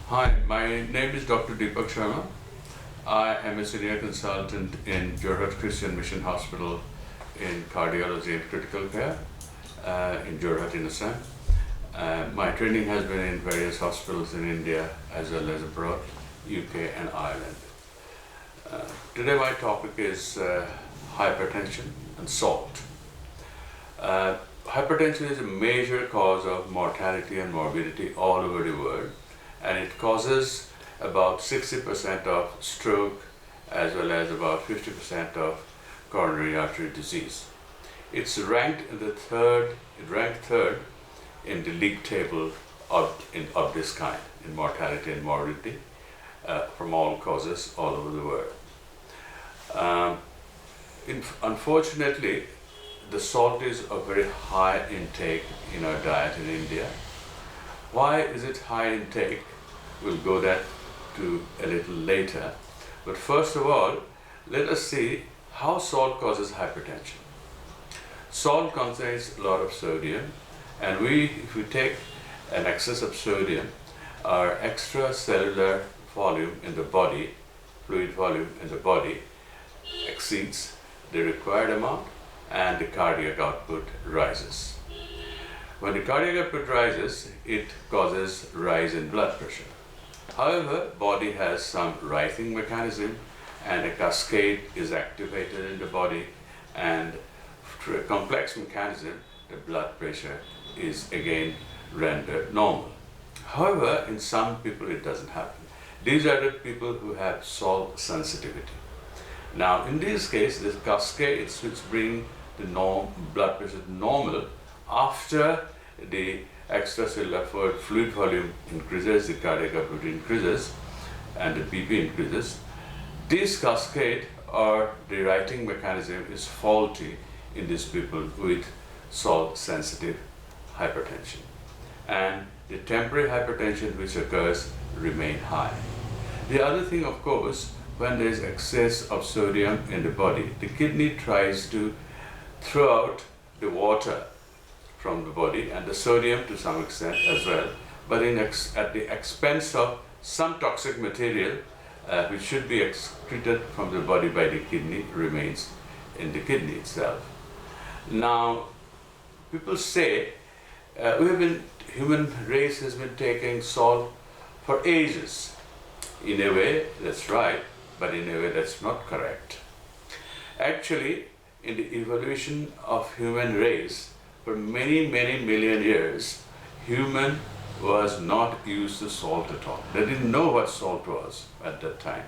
Hi, my name is Dr. Dipak Sharma. I am a senior consultant in Jorhat Christian Mission Hospital in cardiology and critical care in Jorhat, in Assam. My training has been in various hospitals in India as well as abroad, UK and Ireland. Today my topic is hypertension and salt. Hypertension is a major cause of mortality and morbidity all over the world, and it causes about 60% of stroke as well as about 50% of coronary artery disease. It's ranked third in the league table of this kind in mortality and morbidity from all causes all over the world. Unfortunately, the salt is a very high intake in our diet in India. Why is it high intake? We'll go that to a little later. But first of all, let us see how salt causes hypertension. Salt contains a lot of sodium, and if we take an excess of sodium, our extracellular volume in the body, fluid volume in the body, exceeds the required amount, and the cardiac output rises. When the cardiac output rises, it causes rise in blood pressure. However, body has some rising mechanism, and a cascade is activated in the body, and through a complex mechanism, the blood pressure is again rendered normal. However, in some people it doesn't happen. These are the people who have salt sensitivity. Now, in this case, the cascades which bring the blood pressure to normal after the extracellular fluid volume increases, the cardiac output increases, and the BP increases. This cascade or the writing mechanism is faulty in these people with salt-sensitive hypertension, and the temporary hypertension which occurs remain high. The other thing, of course, when there is excess of sodium in the body, the kidney tries to throw out the water from the body and the sodium to some extent as well, but at the expense of some toxic material which should be excreted from the body by the kidney remains in the kidney itself. Now, people say human race has been taking salt for ages. In a way, that's right, but in a way that's not correct. Actually, in the evolution of human race, for many million years, human was not used to salt at all. They didn't know what salt was at that time.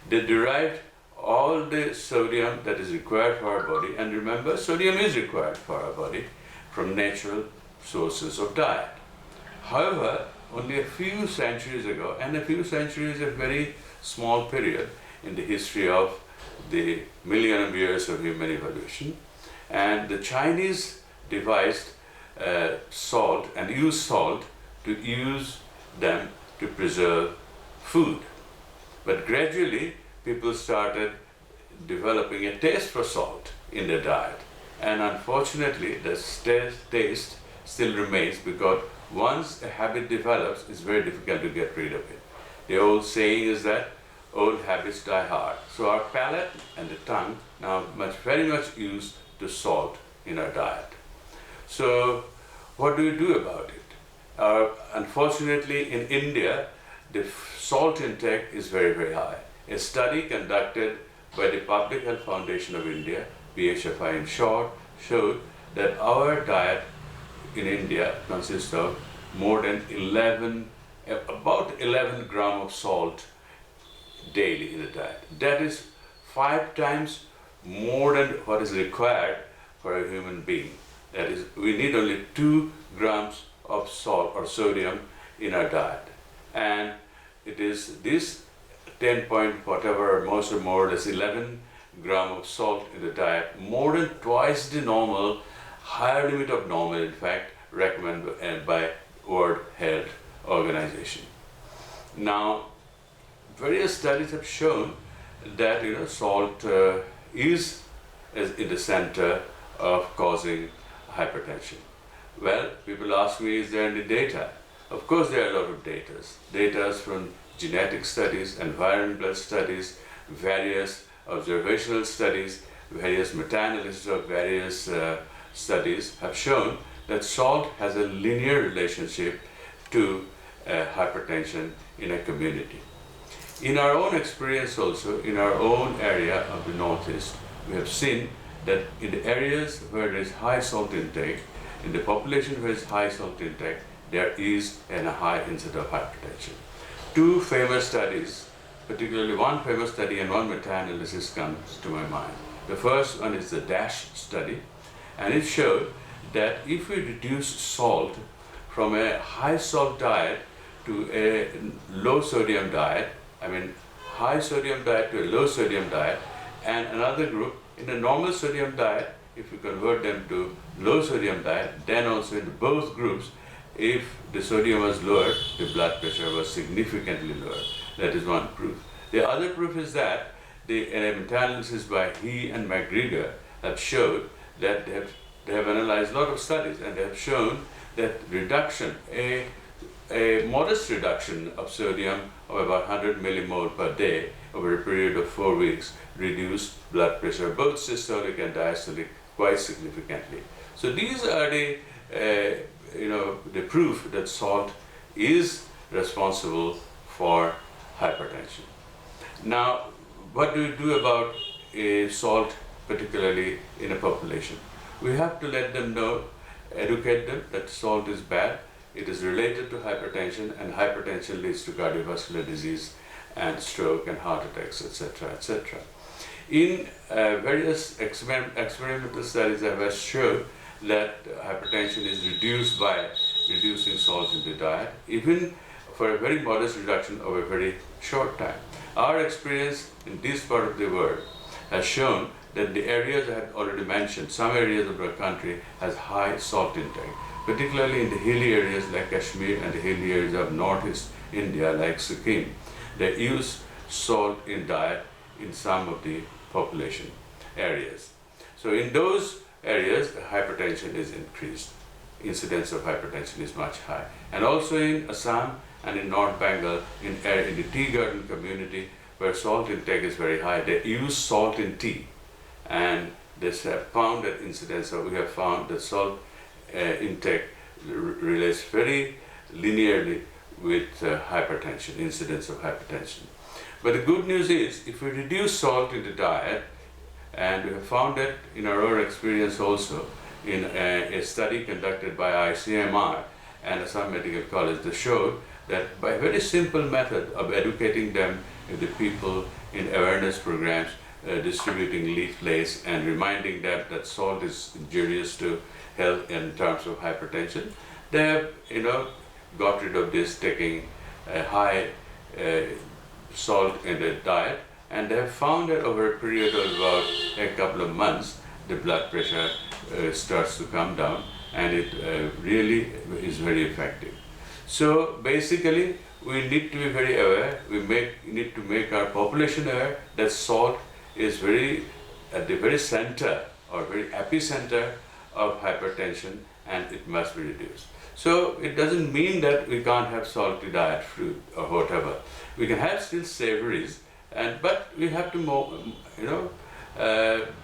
They derived all the sodium that is required for our body, and remember, sodium is required for our body from natural sources of diet. However, only a few centuries ago, and a few centuries is a very small period in the history of the million of years of human evolution, and the Chinese devised salt and used salt to use them to preserve food. But gradually people started developing a taste for salt in their diet, and unfortunately the taste still remains, because once a habit develops, it's very difficult to get rid of it. The old saying is that old habits die hard. So our palate and the tongue now very much used to salt in our diet. So what do we do about it? Unfortunately, in India, the salt intake is very high. A study conducted by the Public Health Foundation of India, PHFI in short, showed that our diet in India consists of more than about 11 grams of salt daily in the diet. That is 5 times more than what is required for a human being. That is, we need only 2 grams of salt or sodium in our diet. And it is this 10 point whatever, most or more or less 11 grams of salt in the diet, more than twice the normal, higher limit of normal, in fact, recommended by World Health Organization. Now, various studies have shown that salt is in the center of causing hypertension. Well, people ask me, is there any data? Of course, there are a lot of data from genetic studies, environmental studies, various observational studies, various meta-analysis of various studies have shown that salt has a linear relationship to hypertension in a community. In our own experience also, in our own area of the Northeast, we have seen that in the areas where there is high salt intake, in the population where there is high salt intake, there is a high incidence of hypertension. Two famous studies, particularly one famous study and one meta-analysis comes to my mind. The first one is the DASH study, and it showed that if we reduce salt from a high salt diet to a low sodium diet, high sodium diet to a low sodium diet, and another group in a normal sodium diet, if we convert them to low sodium diet, then also in both groups, if the sodium was lowered, the blood pressure was significantly lower. That is one proof. The other proof is that the meta-analysis by He and McGregor have showed that they have analyzed a lot of studies, and they have shown that reduction, a modest reduction of sodium of about 100 millimole per day over a period of 4 weeks reduced blood pressure, both systolic and diastolic, quite significantly. So these are the proof that salt is responsible for hypertension. Now, what do we do about salt, particularly in a population? We have to let them know, educate them that salt is bad. It is related to hypertension, and hypertension leads to cardiovascular disease and stroke and heart attacks, etc., etc. In various experimental studies, I have shown that hypertension is reduced by reducing salt in the diet, even for a very modest reduction over a very short time. Our experience in this part of the world has shown that the areas I had already mentioned, some areas of our country has high salt intake, particularly in the hilly areas like Kashmir and the hilly areas of northeast India like Sikkim. They use salt in diet in some of the population areas. So in those areas, hypertension is increased. Incidence of hypertension is much high. And also in Assam and in North Bengal, in the tea garden community where salt intake is very high, they use salt in tea. And they have found that we have found that salt intake relates very linearly with hypertension, incidence of hypertension. But the good news is, if we reduce salt in the diet, and we have found that in our own experience also, in a study conducted by ICMR and Assam Medical College, they showed that by a very simple method of educating them, the people in awareness programs, distributing leaflets and reminding them that salt is injurious to health in terms of hypertension, they have got rid of this, taking high salt in the diet, and they have found that over a period of about a couple of months, the blood pressure starts to come down, and it really is very effective. So basically, we need to be very aware. We need to make our population aware that salt is at the very center or very epicenter of hypertension, and it must be reduced. So it doesn't mean that we can't have salty diet, fruit or whatever. We can have still savories, but we have to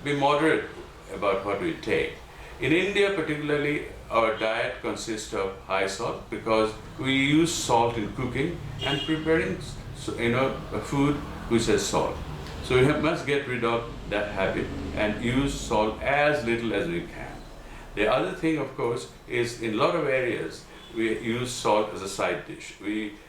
be moderate about what we take. In India particularly, our diet consists of high salt because we use salt in cooking and preparing a food which has salt. So we must get rid of that habit and use salt as little as we can. The other thing, of course, is in a lot of areas we use salt as a side dish.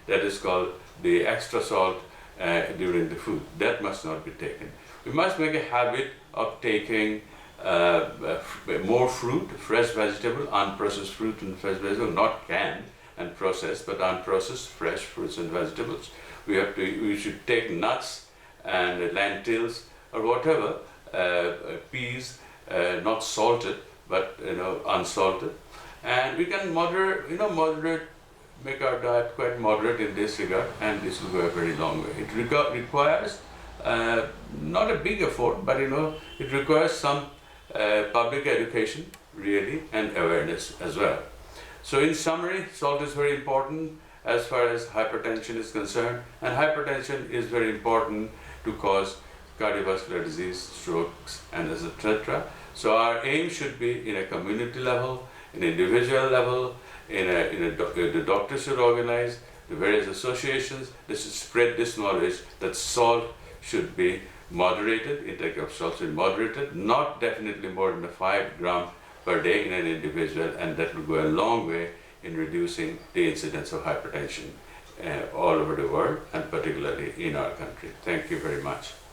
That is called the extra salt during the food. That must not be taken. We must make a habit of taking more fruit, fresh vegetable, unprocessed fruit and fresh vegetable, not canned and processed, but unprocessed fresh fruits and vegetables. We should take nuts and lentils or whatever, peas, not salted but unsalted, and we can make our diet quite moderate in this regard, and this will go a very long way. It requires not a big effort, but it requires some public education really and awareness as well. So in summary, salt is very important as far as hypertension is concerned, and hypertension is very important to cause cardiovascular disease, strokes, and etc. So our aim should be in a community level, in individual level, the doctors should organize, the various associations, they should spread this knowledge that salt should be moderated, intake of salt should be moderated, not definitely more than 5 grams per day in an individual, and that will go a long way in reducing the incidence of hypertension all over the world, and particularly in our country. Thank you very much.